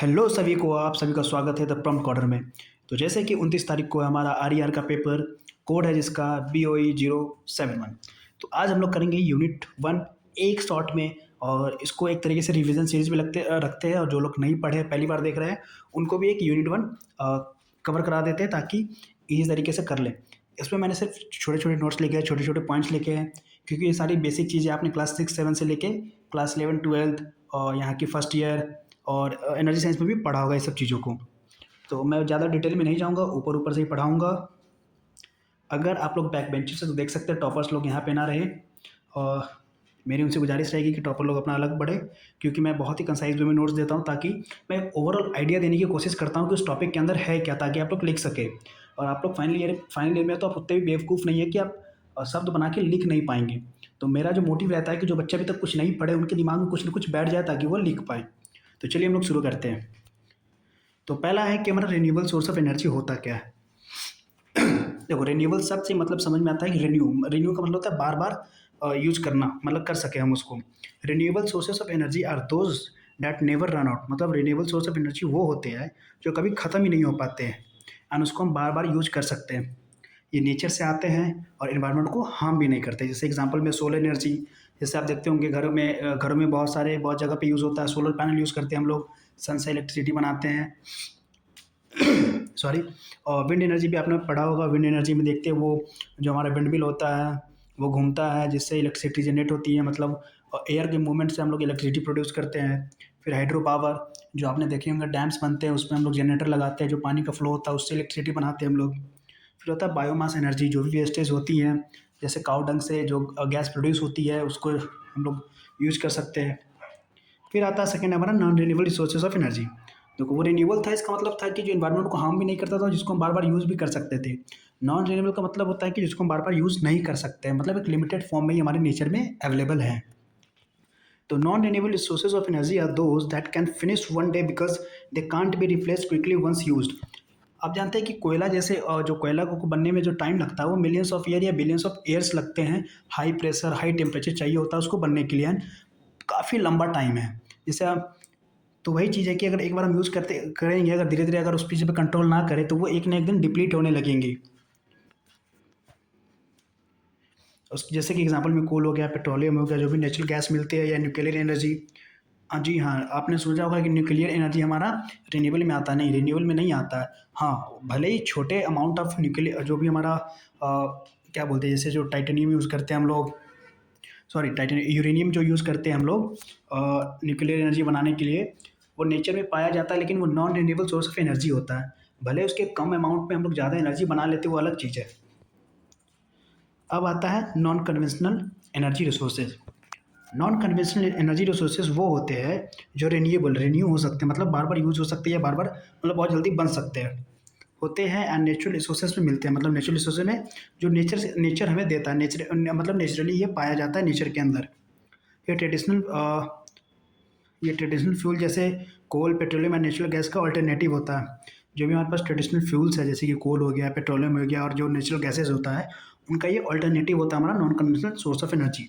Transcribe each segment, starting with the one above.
Hello सभी को, आप सभी का स्वागत है द प्रॉम्प्ट कॉर्नर में। तो जैसे कि 29 तारीख को हमारा आर का पेपर कोड है जिसका BOE 071। तो आज हम लोग करेंगे यूनिट 1 एक शॉट में, और इसको एक तरीके से रिवीजन सीरीज में रखते हैं, और जो लोग नहीं पढ़े पहली बार देख रहे हैं उनको भी एक यूनिट 1 कवर करा देते हैं ताकि इजी तरीके से कर लें। इसमें मैंने सिर्फ छोटे छोटे नोट्स लिखे हैं, छोटे छोटे पॉइंट्स लिखे हैं, क्योंकि ये सारी बेसिक चीज़ें आपने क्लास 6-7 से लेके क्लास 11-12 और यहाँ की फर्स्ट ईयर और एनर्जी साइंस में भी पढ़ा होगा ये सब चीज़ों को। तो मैं ज़्यादा डिटेल में नहीं जाऊँगा, ऊपर ऊपर से ही पढ़ाऊँगा। अगर आप लोग बैक बेंचर्स से तो देख सकते हैं टॉपर्स लोग यहाँ पे ना रहे, और मेरी उनसे गुजारिश रहेगी कि टॉपर लोग अपना अलग पढ़े, क्योंकि मैं बहुत ही कंसाइज वे में नोट्स देता हूँ ताकि मैं ओवरऑल आइडिया देने की कोशिश करता हूँ कि उस टॉपिक के अंदर है क्या, ताकि आप लोग लिख सके। और आप लोग फाइनल ईयर में तो आप उतने भी बेवकूफ़ नहीं है कि आप शब्द बना के लिख नहीं पाएंगे। तो मेरा जो मोटिव रहता है कि जो बच्चे अभी तक कुछ नहीं पढ़े उनके दिमाग में कुछ ना कुछ बैठ जाए ताकि वो लिख पाए। तो चलिए हम लोग शुरू करते हैं। तो पहला है कि हमारा रिन्यूएबल सोर्स ऑफ एनर्जी होता क्या है। देखो, रिन्यूएबल शब्द से मतलब समझ में आता है कि रिन्यू का मतलब होता है बार बार यूज करना, मतलब कर सके हम उसको। Renewable sources of energy are those that never run out. मतलब रिन्यूएबल सोर्स ऑफ एनर्जी वो होते हैं जो कभी ख़त्म ही नहीं हो पाते हैं, एंड उसको हम बार बार यूज कर सकते हैं। ये नेचर से आते हैं और इन्वायरमेंट को हार्म भी नहीं करते। जैसे एग्जांपल में सोलर एनर्जी, जैसे आप देखते होंगे घरों में बहुत जगह पे यूज़ होता है। सोलर पैनल यूज़ करते हैं हम लोग, सन से इलेक्ट्रिसिटी बनाते हैं। सॉरी। और विंड एनर्जी भी आपने पढ़ा होगा। विंड एनर्जी में देखते हैं वो जो हमारा विंड मिल होता है वो घूमता है जिससे इलेक्ट्रिसिटी जनरेट होती है, मतलब एयर के मूवमेंट से हम लोग इलेक्ट्रिसिटी प्रोड्यूस करते हैं। फिर हाइड्रो पावर, जो आपने देखे होंगे डैम्स बनते हैं उसमें हम लोग जनरेटर लगाते हैं, जो पानी का फ्लो होता है उससे इलेक्ट्रिसिटी बनाते हैं हम लोग। फिर होता है बायोमास एनर्जी, जो भी वेस्टेज होती हैं जैसे काऊ डंग से जो गैस प्रोड्यूस होती है उसको हम लोग यूज कर सकते हैं। फिर आता है सेकंड हमारा non renewable resources of energy. देखो, वो रिन्यूएबल था, इसका मतलब था कि जो इन्वायरमेंट को हार्म भी नहीं करता था, जिसको हम बार बार यूज़ भी कर सकते थे। नॉन रिन्यूएबल का मतलब होता है कि जिसको हम बार बार यूज़ नहीं कर सकते हैं, मतलब एक लिमिटेड फॉर्म में ही हमारे नेचर में अवेलेबल है। तो non renewable resources of energy are those that can finish one day because they can't be replaced quickly once used. आप जानते हैं कि कोयला जैसे जो कोयला को बनने में जो टाइम लगता है वो मिलियंस ऑफ ईयर या बिलियंस ऑफ ईयर्स लगते हैं। हाई प्रेशर हाई टेम्परेचर चाहिए होता है उसको बनने के लिए, काफ़ी लंबा टाइम है। जैसे आप, तो वही चीज़ है कि अगर एक बार हम यूज़ करते करेंगे, अगर धीरे धीरे अगर उस चीज़ पे कंट्रोल ना करें तो वो एक ना एक दिन डिप्लीट होने लगेंगी। उस जैसे कि एग्जांपल में कोल हो गया, पेट्रोलियम हो गया, जो भी नेचुरल गैस मिलते हैं, या न्यूक्लियर एनर्जी। हाँ जी, हाँ, आपने सोचा होगा कि न्यूक्लियर एनर्जी हमारा रिन्यूएबल में आता है। नहीं, रिन्यूएबल में नहीं आता है। हाँ, भले ही छोटे अमाउंट ऑफ न्यूक्लियर जो भी हमारा क्या बोलते हैं, जैसे जो टाइटेनियम यूज़ करते हैं हम लोग, सॉरी टाइटेनियम, यूरेनियम जो यूज़ करते हैं हम लोग न्यूक्लियर एनर्जी बनाने के लिए, वो नेचर में पाया जाता है, लेकिन वो non renewable source of energy होता है। भले उसके कम अमाउंट में हम लोग ज़्यादा एनर्जी बना लेते हैं, वो अलग चीज़ है। अब आता है non conventional energy resources. Non conventional energy resources वो होते हैं जो रिन्यू हो सकते हैं, मतलब बार बार यूज़ हो सकते हैं, या बार बार मतलब बहुत जल्दी बन सकते हैं होते हैं, एंड नेचुरल रिसोर्सेज में मिलते हैं। मतलब नेचुरल रिसोर्सेज में जो नेचर हमें देता है, मतलब नेचुरली ये पाया जाता है नेचर के अंदर। ये ट्रेडिशनल ये ट्रेडिशनल फ्यूल जैसे कोल, पेट्रोलियम एंड नेचुरल गैस का अल्टरनेटिव होता है। जो भी हमारे पास ट्रेडिशनल फ्यूल्स है जैसे कि कोल हो गया, पेट्रोलियम हो गया, और जो नेचुरल गैसेज होता है उनका ये अल्टरनेटिव होता है हमारा non conventional source of energy.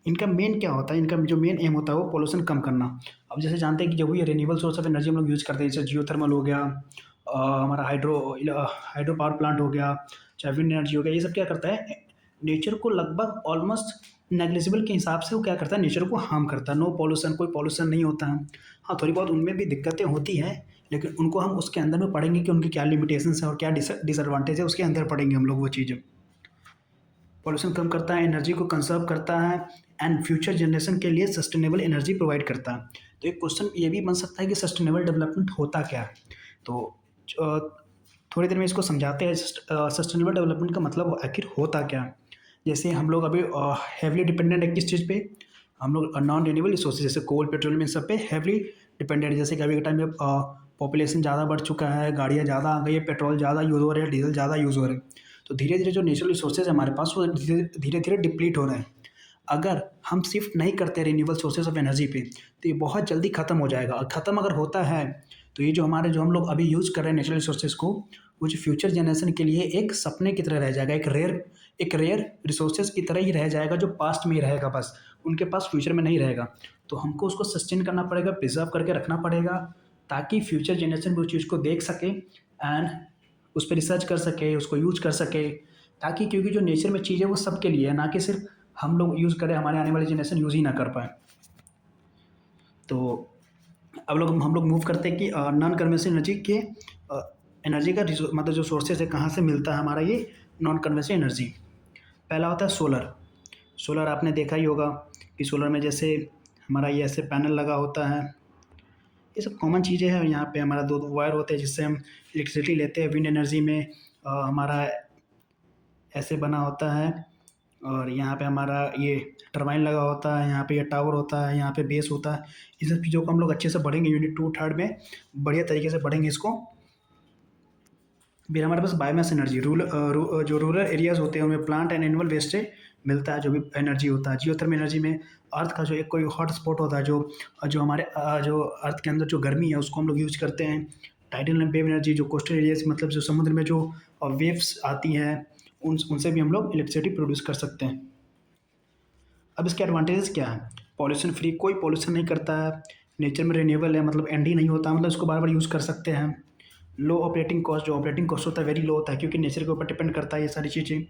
इनका मेन क्या होता है, इनका जो मेन एम होता है वो पोल्यूशन कम करना। अब जैसे जानते हैं कि जब ये रिन्यूएबल सोर्स ऑफ एनर्जी हम लोग यूज़ करते हैं, जैसे जियोथर्मल हो गया, हमारा हाइड्रो पावर प्लांट हो गया, चाहे विंड एनर्जी हो गया, ये सब क्या करता है, नेचर को लगभग ऑलमोस्ट नेग्लिजिबल के हिसाब से वो क्या करता है, नेचर को हार्म करता है। नो पॉल्यूशन, कोई पॉल्यूशन नहीं होता है। हाँ, थोड़ी बहुत उनमें भी दिक्कतें होती हैं, लेकिन उनको हम उसके अंदर में पढ़ेंगे कि उनकी क्या लिमिटेशंस है और क्या डिसएडवांटेज है, उसके अंदर पढ़ेंगे हम लोग वो चीज़ें। पॉल्यूशन कम करता है, एनर्जी को कंजर्व करता है, एंड फ्यूचर जनरेशन के लिए सस्टेनेबल एनर्जी प्रोवाइड करता है। तो एक क्वेश्चन ये भी बन सकता है कि सस्टेनेबल डेवलपमेंट होता क्या है। तो अ, थोड़ी देर में इसको समझाते हैं। सस्टेनेबल डेवलपमेंट का मतलब आखिर होता क्या है। जैसे हम लोग अभी हैवली डिपेंडेंट है किस चीज़ पे, हम लोग नॉन रिन्यूएबल रिसोर्सेज जैसे कोल, पेट्रोलियम, इन सब पे हैवली डिपेंडेंट है। जैसे कि अभी के टाइम में पॉपुलेशन ज़्यादा बढ़ चुका है, गाड़ियाँ ज़्यादा आ गई है, पेट्रोल ज़्यादा यूज़ हो रहा है, डीजल ज़्यादा यूज़ हो रहा है। तो धीरे धीरे जो नेचुरल रिसोर्सेज है हमारे पास वो धीरे धीरे डिप्लीट हो रहे हैं। अगर हम शिफ्ट नहीं करते रिन्यूएबल सोर्सेज ऑफ एनर्जी पे तो ये बहुत जल्दी ख़त्म हो जाएगा, और ख़त्म अगर होता है तो ये जो हम लोग अभी यूज़ कर रहे हैं नेचुरल रिसोर्सेज को, वो जो फ्यूचर जनरेशन के लिए एक सपने की तरह रह जाएगा, एक रेयर रिसोर्सेज की तरह ही रह जाएगा, जो पास्ट में ही रहेगा, बस उनके पास फ्यूचर में नहीं रहेगा। तो हमको उसको सस्टेन करना पड़ेगा, प्रिजर्व करके रखना पड़ेगा, ताकि फ्यूचर जनरेशन भी उस चीज़ को देख सके एंड उस पर रिसर्च कर सके, उसको यूज कर सके। ताकि क्योंकि जो नेचर में चीज़ है वो सबके लिए है, ना कि सिर्फ हम लोग यूज़ करें, हमारे आने वाली जनरेशन यूज़ ही ना कर पाए। तो अब हम लोग मूव करते हैं कि नॉन कन्वेंशनल एनर्जी के एनर्जी का मतलब जो सोर्सेज है कहाँ से मिलता है हमारा ये नॉन कन्वेंशनल एनर्जी। पहला होता है सोलर। सोलर आपने देखा ही होगा कि सोलर में जैसे हमारा ये ऐसे पैनल लगा होता है, ये सब कॉमन चीज़ें हैं। और यहाँ पे हमारा दो वायर होते हैं जिससे हम इलेक्ट्रिसिटी लेते हैं। विंड एनर्जी में हमारा ऐसे बना होता है, और यहाँ पे हमारा ये टरबाइन लगा होता है, यहाँ पे ये टावर होता है, यहाँ पे बेस होता है। इन सब चीज़ों को हम लोग अच्छे से पढ़ेंगे यूनिट 2 3 में, बढ़िया तरीके से पढ़ेंगे इसको। फिर हमारे पास बायोमास एनर्जी, जो रूरल एरियाज़ होते हैं उनमें प्लांट एंड एनिमल वेस्ट से मिलता है जो भी एनर्जी होता है। जियोथर्मल एनर्जी में अर्थ का जो एक कोई हॉट स्पॉट होता है, जो हमारे जो अर्थ के अंदर जो गर्मी है उसको हम लोग यूज करते हैं। टाइडल वेव एनर्जी, जो कोस्टल एरियाज मतलब जो समुद्र में जो वेव्स आती हैं उनसे भी हम लोग इलेक्ट्रिसिटी प्रोड्यूस कर सकते हैं। अब इसके एडवांटेजेस क्या है? पॉल्यूशन फ्री, कोई पॉल्यूशन नहीं करता है, नेचर में रिन्यूएबल है, मतलब एंड ही नहीं होता, मतलब इसको बार बार यूज़ कर सकते हैं। लो ऑपरेटिंग कॉस्ट, जो ऑपरेटिंग कॉस्ट होता है वेरी लो होता है क्योंकि नेचर के ऊपर डिपेंड करता है ये सारी चीज़ें।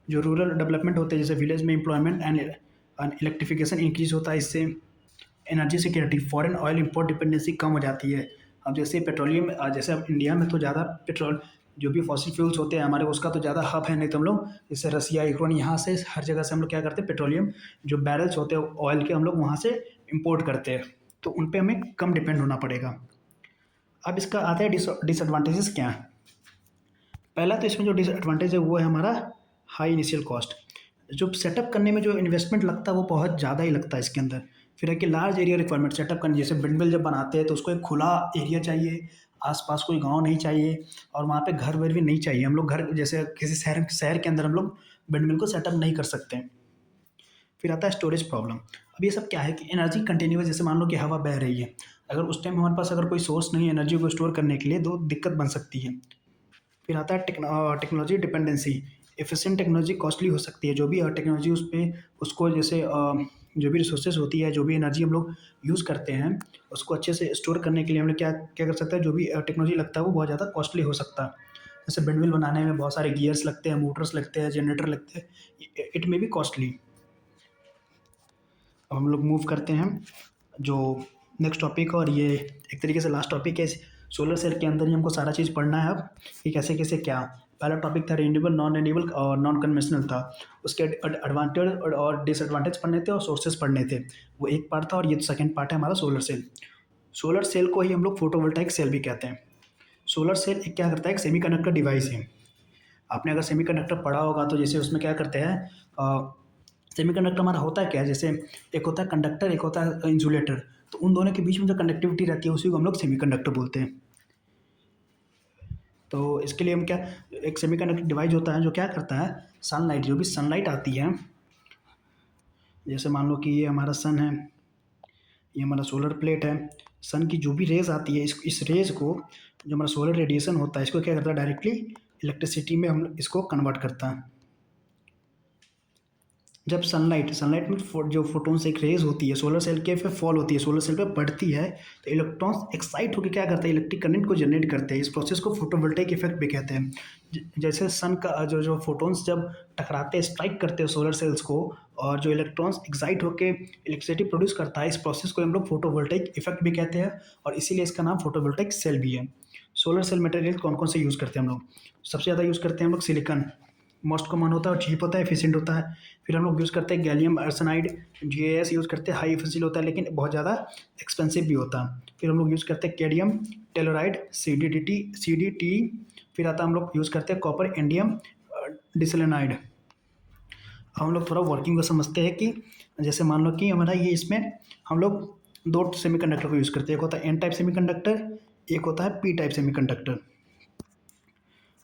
जो रूरल डेवलपमेंट होते हैं जैसे विलेज में एम्प्लॉयमेंट एंड इलेक्ट्रिफिकेशन इंक्रीज होता है इससे। Energy security, foreign oil import dependency कम हो जाती है। अब जैसे पेट्रोलियम, जैसे अब इंडिया में तो ज़्यादा पेट्रोल जो भी फॉसिल फ्यूल्स होते हैं हमारे, उसका तो ज़्यादा हब है, नहीं तो हम लोग जैसे रसिया यूक्रेन यहाँ से हर जगह से हम लोग क्या करते हैं, पेट्रोलियम जो बैरल्स होते हैं ऑयल के हम लोग वहाँ से इम्पोर्ट करते हैं, तो उन पर हमें कम डिपेंड होना पड़ेगा। अब इसका आता है डिसएडवांटेजेस क्या है। पहला तो इसमें जो डिसएडवांटेज है वो है हमारा हाई इनिशियल कॉस्ट। जो सेटअप करने में जो इन्वेस्टमेंट लगता है वो बहुत ज़्यादा ही लगता है इसके अंदर। फिर है कि लार्ज एरिया रिक्वायरमेंट सेटअप करनी, जैसे विंडमिल जब बनाते हैं तो उसको एक खुला एरिया चाहिए, आसपास कोई गांव नहीं चाहिए, और वहाँ पे घर वर भी नहीं चाहिए। हम लोग घर जैसे किसी शहर के अंदर हम लोग विंडमिल को सेटअप नहीं कर सकते। फिर आता है स्टोरेज प्रॉब्लम। अब ये सब क्या है कि एनर्जी कंटिन्यूस, जैसे मान लो कि हवा बह रही है, अगर उस टाइम हमारे पास अगर कोई सोर्स नहीं है एनर्जी को स्टोर करने के लिए, तो दिक्कत बन सकती है। फिर आता है technology dependency. Efficient technology costly हो सकती है, जो भी टेक्नोलॉजी उस पर उसको जैसे जो भी रिसोर्सेज होती है, जो भी एनर्जी हम लोग यूज़ करते हैं उसको अच्छे से स्टोर करने के लिए हम लोग क्या क्या कर सकते हैं, जो भी टेक्नोलॉजी लगता है वो बहुत ज़्यादा कॉस्टली हो सकता है। जैसे विंडमिल बनाने में बहुत सारे गियर्स लगते हैं, मोटर्स लगते हैं, जनरेटर लगते हैं, इट मे बी कॉस्टली। अब हम लोग मूव करते हैं जो नेक्स्ट टॉपिक, और ये एक तरीके से लास्ट टॉपिक है। सोलर सेल के अंदर ही हमको सारा चीज़ पढ़ना है अब कि कैसे कैसे क्या। पहला टॉपिक था रिन्यूएबल, नॉन रिन्यूएबल और नॉन कन्वेंशनल था। उसके एडवांटेज और डिसएडवांटेज पढ़ने थे और सोर्सेज पढ़ने थे, वो एक पार्ट था। और ये सेकंड पार्ट है हमारा सोलर सेल। सोलर सेल को ही हम लोग फोटोवोल्टाइक सेल भी कहते हैं। सोलर सेल एक क्या करता है, एक सेमीकंडक्टर डिवाइस है। आपने अगर सेमीकंडक्टर पढ़ा होगा तो जैसे उसमें क्या करते हैं, सेमीकंडक्टर हमारा होता है क्या है, जैसे एक होता है कंडक्टर, एक होता है इंसुलेटर, तो उन दोनों के बीच में जो कंडक्टिविटी रहती है उसी को हम लोग सेमीकंडक्टर बोलते हैं। तो इसके लिए हम क्या, एक सेमीकंडक्टर डिवाइस होता है जो क्या करता है, सनलाइट, जो भी सनलाइट आती है, जैसे मान लो कि ये हमारा सन है, ये हमारा सोलर प्लेट है, सन की जो भी रेज आती है, इस रेज को, जो हमारा सोलर रेडिएशन होता है, इसको क्या करता है, डायरेक्टली इलेक्ट्रिसिटी में हम इसको कन्वर्ट करता है। जब सनलाइट में जो फोटोन्स एक रेज होती है सोलर सेल के पे फॉल होती है, सोलर सेल पे पड़ती है, तो इलेक्ट्रॉन्स एक्साइट होकर क्या करते हैं, इलेक्ट्रिक करंट को जनरेट करते हैं। इस प्रोसेस को फोटोवोल्टेइक इफेक्ट भी कहते हैं। जैसे सन का जो फोटोन्स जब टकराते हैं, स्ट्राइक करते हैं सोलर सेल्स को, और जो इलेक्ट्रॉन्स एक्साइट होकर इलेक्ट्रिसिटी प्रोड्यूस करता है, इस प्रोसेस को हम लोग फोटोवोल्टेइक इफेक्ट भी कहते हैं, और इसीलिए इसका नाम फोटोवोल्टेइक सेल भी है। सोलर सेल मटेरियल कौन कौन से यूज़ करते हैं हम लोग? सबसे ज़्यादा यूज़ करते हैं हम लोग सिलिकॉन, मोस्ट कॉमन होता है और चीप होता है, एफिशिएंट होता है। फिर हम लोग यूज़ करते हैं गैलियम आर्सेनाइड, जीएएस यूज़ करते हैं, हाई एफिशिएंट होता है लेकिन बहुत ज़्यादा एक्सपेंसिव भी होता है। फिर हम लोग यूज़ करते हैं कैडमियम टेलोराइड, सीडीटी। फिर आता है हम लोग यूज़ करते हैं कॉपर इंडियम डिसेलेनाइड। अब हम लोग थोड़ा वर्किंग को समझते हैं कि जैसे मान लो कि हमारा ये, इसमें हम लोग दो सेमीकंडक्टर को यूज़ करते हैं, एक होता है एन टाइप सेमीकंडक्टर, एक होता है पी टाइप सेमीकंडक्टर।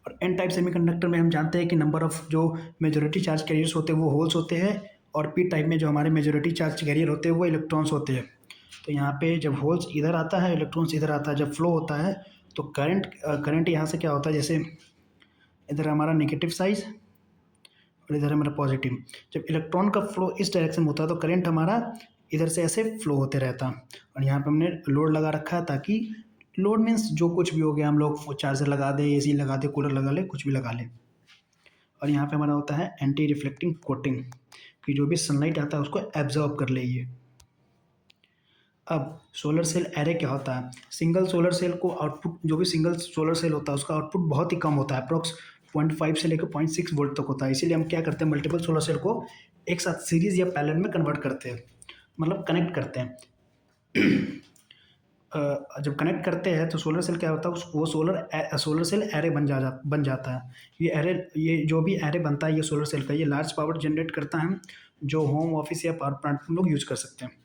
और एन टाइप सेमीकंडक्टर में हम जानते हैं कि नंबर ऑफ जो मेजॉरिटी चार्ज कैरियर्स होते हैं वो होल्स होते हैं, और पी टाइप में जो हमारे मेजॉरिटी चार्ज कैरियर होते हैं वो इलेक्ट्रॉन्स होते हैं। तो यहाँ पे जब होल्स इधर आता है, इलेक्ट्रॉन्स इधर आता है, जब फ्लो होता है तो करंट यहाँ से क्या होता है, जैसे इधर हमारा नेगेटिव साइज और इधर हमारा पॉजिटिव। जब इलेक्ट्रॉन का फ्लो इस डायरेक्शन में होता है तो करंट हमारा इधर से ऐसे फ्लो होते रहता है। और यहाँ पे हमने लोड लगा रखा है ताकि लोड मीन्स जो कुछ भी हो गया, हम लोग चार्जर लगा दें, एसी लगा दें, कूलर लगा लें, कुछ भी लगा लें। और यहाँ पे हमारा होता है एंटी रिफ्लेक्टिंग कोटिंग, कि जो भी सनलाइट आता है उसको एब्जॉर्ब कर ले ये। अब सोलर सेल एरे क्या होता है? सिंगल सोलर सेल को आउटपुट, जो भी सिंगल सोलर सेल होता है उसका आउटपुट बहुत ही कम होता है, अप्रॉक्स 0.5 से लेकर 0.6 वोल्ट तक होता है। इसीलिए हम क्या करते हैं, मल्टीपल सोलर सेल को एक साथ सीरीज या पैरेलल में कन्वर्ट करते हैं, मतलब कनेक्ट करते हैं। जब कनेक्ट करते हैं तो सोलर सेल क्या होता है, वो सोलर सेल एरे बन जाता है। ये जो भी एरे बनता है ये सोलर सेल का, ये लार्ज पावर जनरेट करता है, जो होम ऑफिस या पावर प्लांट में लोग यूज कर सकते हैं।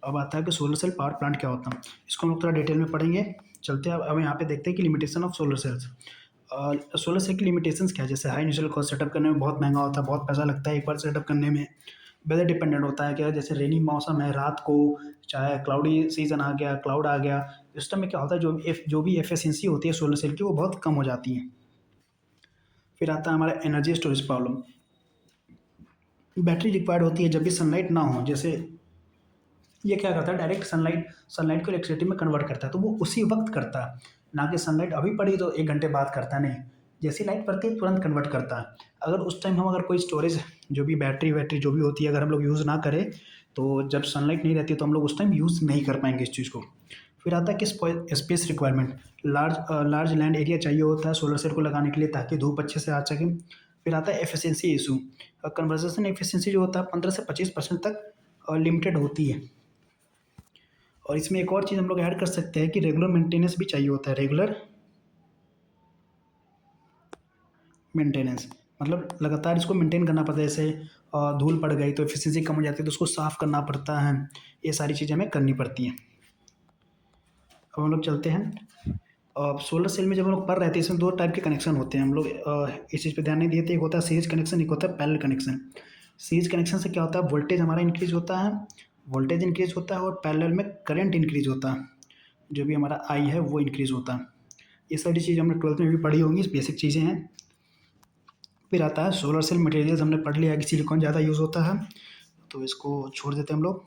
अब आता है कि सोलर सेल पावर प्लांट क्या होता है, इसको हम लोग थोड़ा डिटेल में पढ़ेंगे। चलते हैं अब यहाँ पे देखते हैं कि limitation of solar cells. Solar cell की लिमिटेशंस क्या है? जैसे हाई इनिशियल कॉस्ट, सेटअप करने में बहुत महंगा होता है, बहुत पैसा लगता है एक बार सेटअप करने में। वेदर डिपेंडेंट होता है, क्या जैसे रेनी मौसम है, रात को चाहे क्लाउडी सीजन आ गया, क्लाउड आ गया, इस टाइम में क्या होता है, जो भी एफिशिएंसी होती है सोलर सेल की वो बहुत कम हो जाती है। फिर आता है हमारा energy storage problem. Battery required होती है जब भी सनलाइट ना हो। जैसे ये क्या करता है, डायरेक्ट सनलाइट को इलेक्ट्रिसिटी में कन्वर्ट करता है, तो वो उसी वक्त करता है, ना कि सनलाइट अभी पड़ी तो 1 घंटे बाद करता है, नहीं। जैसी लाइट पड़ती है तुरंत कन्वर्ट करता है। अगर उस टाइम हम अगर कोई स्टोरेज, जो भी बैटरी वैटरी जो भी होती है, अगर हम लोग यूज़ ना करें तो जब सनलाइट नहीं रहती तो हम लोग उस टाइम यूज़ नहीं कर पाएंगे इस चीज़ को। फिर आता है कि space requirement. Large land area चाहिए होता है सोलर सेल को लगाने के लिए, ताकि धूप अच्छे से आ सके। फिर आता है एफिशिएंसी इशू। कन्वर्जेशन एफिशिएंसी जो होता है 15 से 25% तक लिमिटेड होती है। और इसमें एक और चीज़ हम लोग ऐड कर सकते हैं कि रेगुलर मेंटेनेंस भी चाहिए होता है। रेगुलर मेंटेनेंस मतलब लगातार इसको मेंटेन करना पड़ता है। जैसे धूल पड़ गई तो एफिशिएंसी कम हो जाती है, तो उसको साफ़ करना पड़ता है। ये सारी चीज़ें हमें करनी पड़ती हैं। अब हम लोग चलते हैं। सोलर सेल में जब हम लोग पढ़ रहे थे, इसमें 2 टाइप के कनेक्शन होते हैं। हम लोग इस चीज़ पे ध्यान नहीं दिए थे। एक होता है सीरीज कनेक्शन, एक होता है पैरेलल कनेक्शन। सीरीज कनेक्शन से क्या होता है, वोल्टेज हमारा इंक्रीज होता है, और पैरेलल में करंट इंक्रीज होता है, जो भी हमारा आई है वो इंक्रीज होता है। ये सारी चीज़ें हमने 12th में भी पढ़ी होंगी, बेसिक चीज़ें हैं। फिर आता है सोलर सेल मटेरियल्स, हमने पढ़ लिया कि सिलिकॉन ज़्यादा यूज़ होता है, तो इसको छोड़ देते हैं हम लोग।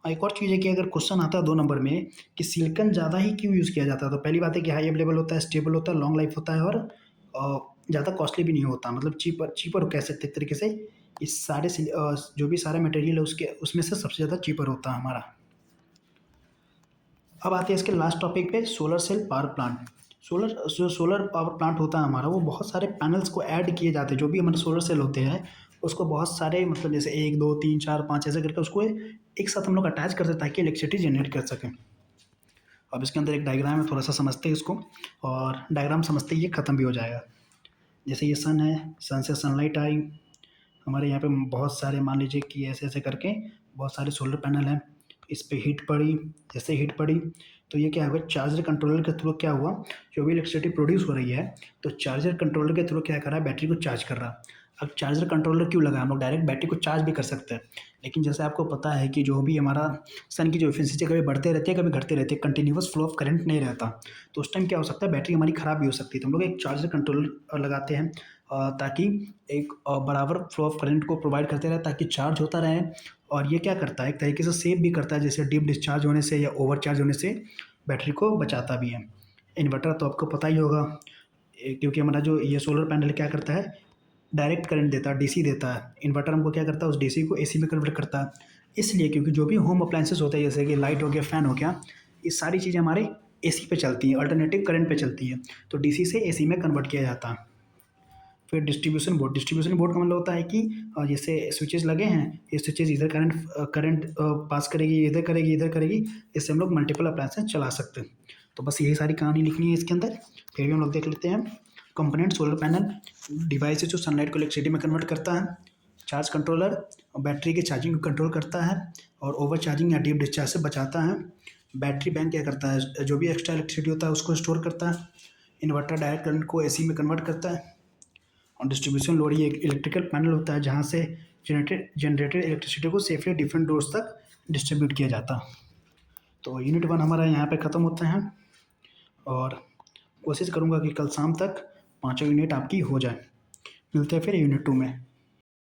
एक और चीज़ है कि अगर क्वेश्चन आता है 2 नंबर में कि सिलिकॉन ज़्यादा ही क्यों यूज़ किया जाता है, तो पहली बात है कि हाई अवेलेबल होता है, स्टेबल होता है, लॉन्ग लाइफ होता है, और ज़्यादा कॉस्टली भी नहीं होता, मतलब चीपर कह सकते हैं एक तरीके से। इस सारे जो भी सारे मटेरियल है उसके उसमें से सबसे ज़्यादा चीपर होता है हमारा। अब आते हैं इसके लास्ट टॉपिक पे, solar cell power plant. Solar power plant होता है हमारा, वो बहुत सारे पैनल्स को ऐड किए जाते हैं। जो भी हमारे सोलर सेल होते हैं उसको बहुत सारे, मतलब जैसे 1 2 3 4 5 ऐसे करके उसको एक साथ हम लोग अटैच करते हैं, ताकि इलेक्ट्रिसिटी जनरेट कर सकें। अब इसके अंदर एक डायग्राम है, थोड़ा सा समझते हैं इसको, और डायग्राम समझते ही ये ख़त्म भी हो जाएगा। जैसे ये सन है, सन से सनलाइट आई हमारे यहाँ पे, बहुत सारे मान लीजिए कि ऐसे ऐसे करके बहुत सारे सोलर पैनल हैं, इस पे हीट पड़ी। जैसे हीट पड़ी तो ये क्या हुआ, चार्जर कंट्रोलर के थ्रू क्या हुआ, जो भी इलेक्ट्रिसिटी प्रोड्यूस हो रही है तो चार्जर कंट्रोलर के थ्रू क्या कर रहा है, बैटरी को चार्ज कर रहा है। अब चार्जर कंट्रोलर क्यों लगा, हम लोग डायरेक्ट बैटरी को चार्ज भी कर सकते हैं, लेकिन जैसे आपको पता है कि जो भी हमारा सन की जो एफिशिएंसी कभी बढ़ते रहती है कभी घटते रहती है, कंटिन्यूअस फ्लो ऑफ करंट नहीं रहता, तो उस टाइम क्या हो सकता है, बैटरी हमारी ख़राब भी हो सकती है। तो हम लोग एक चार्जर कंट्रोलर लगाते हैं, ताकि एक बराबर फ्लो ऑफ करंट को प्रोवाइड करते रहे, ताकि चार्ज होता रहे। और ये क्या करता है, एक तरीके से सेव भी करता है, जैसे डीप डिस्चार्ज होने से या ओवर चार्ज होने से बैटरी को बचाता भी है। इन्वर्टर तो आपको पता ही होगा, क्योंकि हमारा जो ये सोलर पैनल क्या करता है, डायरेक्ट करंट देता है, डीसी देता है। इन्वर्टर हमको क्या करता है, उस डीसी को एसी में कन्वर्ट करता है। इसलिए क्योंकि जो भी होम अप्लायंसेस होते हैं, जैसे कि लाइट हो गया, फ़ैन हो गया, ये सारी चीज़ें हमारे एसी पे चलती हैं, अल्टरनेटिव करंट पे चलती है, तो डीसी से एसी में कन्वर्ट किया जाता है। फिर डिस्ट्रीब्यूशन बोर्ड का मतलब होता है कि जैसे स्विचेस लगे हैं, ये स्विचेस इधर करंट पास करेगी, इधर करेगी, इससे हम लोग मल्टीपल अप्लायंसेस चला सकते हैं। तो बस यही सारी कहानी लिखनी है इसके अंदर। फिर भी हम लोग देख लेते हैं। कंपोनेंट सोलर पैनल डिवाइस है जो सनलाइट को इलेक्ट्रिसिटी में कन्वर्ट करता है। चार्ज कंट्रोलर बैटरी के चार्जिंग को कंट्रोल करता है और ओवर चार्जिंग या डीप डिस्चार्ज से बचाता है। बैटरी बैंक क्या करता है, जो भी एक्स्ट्रा इलेक्ट्रिसिटी होता है उसको स्टोर करता है। इन्वर्टर डायरेक्ट करंट को एसी में कन्वर्ट करता है। और डिस्ट्रीब्यूशन लोड ये एक इलेक्ट्रिकल पैनल होता है, जहाँ से जनरेटेड इलेक्ट्रिसिटी को सेफली डिफरेंट डोर्स तक डिस्ट्रीब्यूट किया जाता। तो यूनिट 1 हमारा यहाँ पे ख़त्म होता है, और कोशिश करूँगा कि कल शाम तक पाँचों यूनिट आपकी हो जाए। मिलते हैं फिर यूनिट 2 में।